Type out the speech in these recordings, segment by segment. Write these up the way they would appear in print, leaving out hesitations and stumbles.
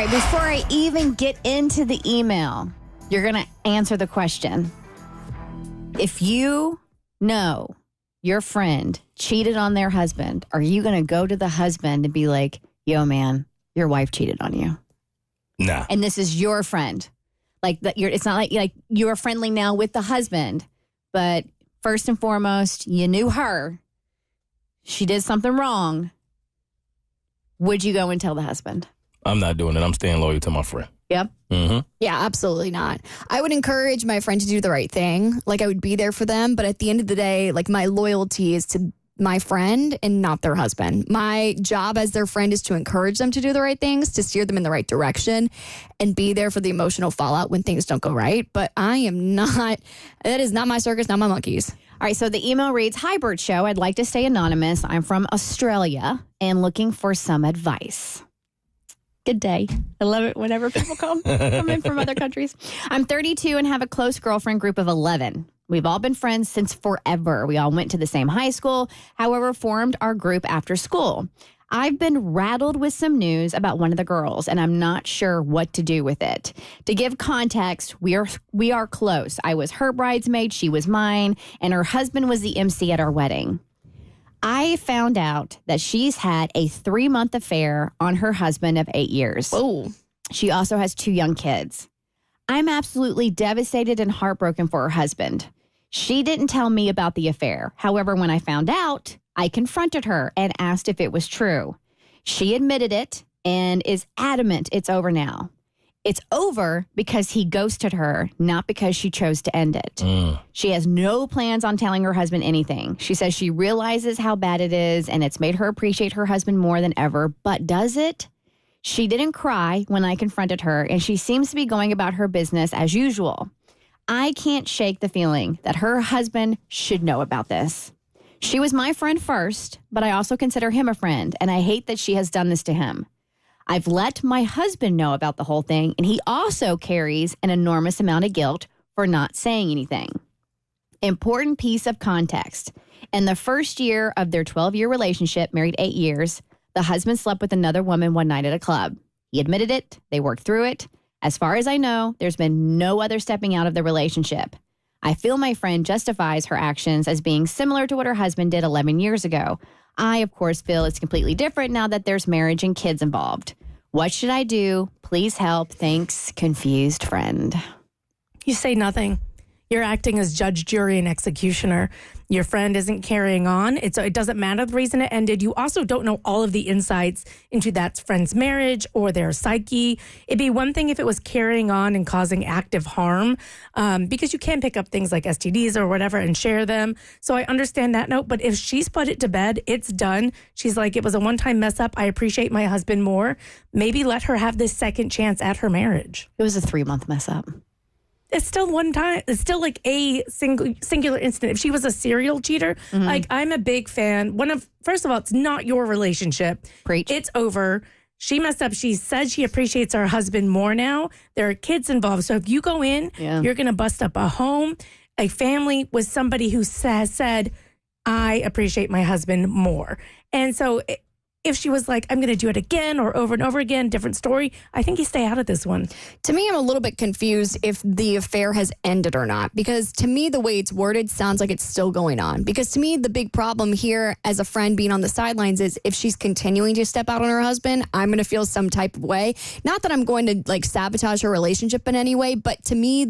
right, before I even get into the email, you're going to answer the question. If you know your friend cheated on their husband, are you going to go to the husband and be like, yo, man, your wife cheated on you? Nah. And this is your friend. It's not like you're friendly now with the husband, but first and foremost, you knew her. She did something wrong. Would you go and tell the husband? I'm not doing it. I'm staying loyal to my friend. Yep. Mm-hmm. Yeah, absolutely not. I would encourage my friend to do the right thing. Like, I would be there for them. But at the end of the day, like, my loyalty is to my friend and not their husband. My job as their friend is to encourage them to do the right things, to steer them in the right direction, and be there for the emotional fallout when things don't go right. But I am not, that is not my circus, not my monkeys. All right, so the email reads, Hi, Bert Show. I'd like to stay anonymous. I'm from Australia and looking for some advice. Good day. I love it whenever people come in from other countries. I'm 32 and have a close girlfriend group of 11. We've all been friends since forever. We all went to the same high school, however, formed our group after school. I've been rattled with some news about one of the girls, and I'm not sure what to do with it. To give context, we are close. I was her bridesmaid, she was mine, and her husband was the MC at our wedding. I found out that she's had a 3-month affair on her husband of 8 years. Oh. She also has 2 young kids. I'm absolutely devastated and heartbroken for her husband. She didn't tell me about the affair. However, when I found out, I confronted her and asked if it was true. She admitted it and is adamant it's over now. It's over because he ghosted her, not because she chose to end it. She has no plans on telling her husband anything. She says she realizes how bad it is and it's made her appreciate her husband more than ever. But does it? She didn't cry when I confronted her, and she seems to be going about her business as usual. I can't shake the feeling that her husband should know about this. She was my friend first, but I also consider him a friend, and I hate that she has done this to him. I've let my husband know about the whole thing, and he also carries an enormous amount of guilt for not saying anything. Important piece of context. In the first year of their 12-year relationship, married 8 years, the husband slept with another woman one night at a club. He admitted it. They worked through it. As far as I know, there's been no other stepping out of the relationship. I feel my friend justifies her actions as being similar to what her husband did 11 years ago. I, of course, feel it's completely different now that there's marriage and kids involved. What should I do? Please help. Thanks, confused friend. You say nothing. You're acting as judge, jury, and executioner. Your friend isn't carrying on. It doesn't matter the reason it ended. You also don't know all of the insights into that friend's marriage or their psyche. It'd be one thing if it was carrying on and causing active harm, because you can pick up things like STDs or whatever and share them. So I understand that note. But if she's put it to bed, it's done. She's like, it was a one-time mess up. I appreciate my husband more. Maybe let her have this second chance at her marriage. It was a 3-month mess up. It's still one time. It's still like a singular incident. If she was a serial cheater, like, I'm a big fan. First of all, it's not your relationship. Preach. It's over. She messed up. She said she appreciates her husband more now. There are kids involved. So if you go in, you're going to bust up a home, a family with somebody who said, I appreciate my husband more. And so if she was like, I'm going to do it again or over and over again, different story, I think you stay out of this one. To me, I'm a little bit confused if the affair has ended or not, because to me, the way it's worded sounds like it's still going on. Because to me, the big problem here as a friend being on the sidelines is if she's continuing to step out on her husband, I'm going to feel some type of way. Not that I'm going to like sabotage her relationship in any way, but to me,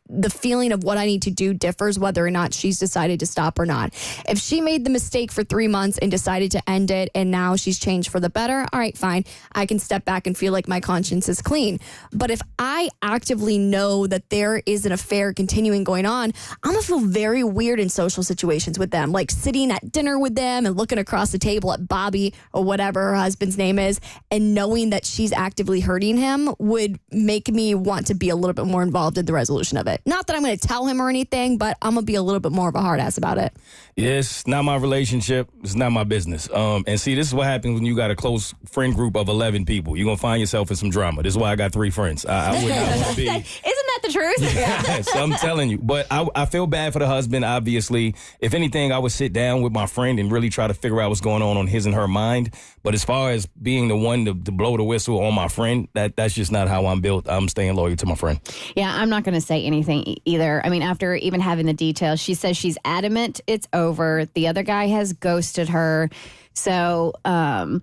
the feeling of what I need to do differs whether or not she's decided to stop or not. If she made the mistake for 3 months and decided to end it and now she's changed for the better, all right, fine. I can step back and feel like my conscience is clean. But if I actively know that there is an affair continuing going on, I'm going to feel very weird in social situations with them, like sitting at dinner with them and looking across the table at Bobby or whatever her husband's name is, and knowing that she's actively hurting him would make me want to be a little bit more involved in the resolution of it. Not that I'm going to tell him or anything, but I'm going to be a little bit more of a hard ass about it. Yes, not my relationship. It's not my business. And see, this is what happens when you got a close friend group of 11 people. You're going to find yourself in some drama. This is why I got 3 friends. I would not want to be. Isn't that the truth? Yes, I'm telling you. But I feel bad for the husband, obviously. If anything, I would sit down with my friend and really try to figure out what's going on his and her mind. But as far as being the one to blow the whistle on my friend, that's just not how I'm built. I'm staying loyal to my friend. Yeah, I'm not going to say anything either. I mean, after even having the details, she says she's adamant it's over. The other guy has ghosted her. So I'm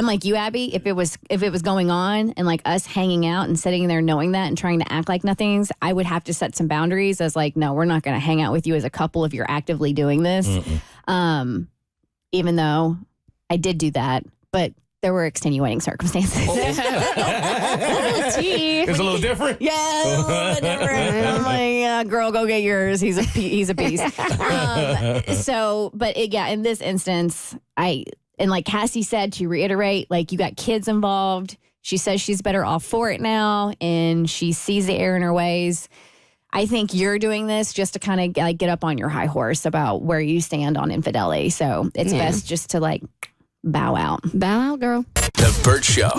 like you, Abby. If it was going on and like us hanging out and sitting there knowing that and trying to act like nothing's, I would have to set some boundaries as like, no, we're not going to hang out with you as a couple if you're actively doing this. Even though I did do that, but there were extenuating circumstances. It's a little different. Yeah, a little bit different. I'm like, yeah, girl, go get yours. He's a beast. In this instance, and like Cassie said, to reiterate, like you got kids involved. She says she's better off for it now, and she sees the error in her ways. I think you're doing this just to kind of like get up on your high horse about where you stand on infidelity. So it's best just to like bow out. Bow out, girl. The Bert Show.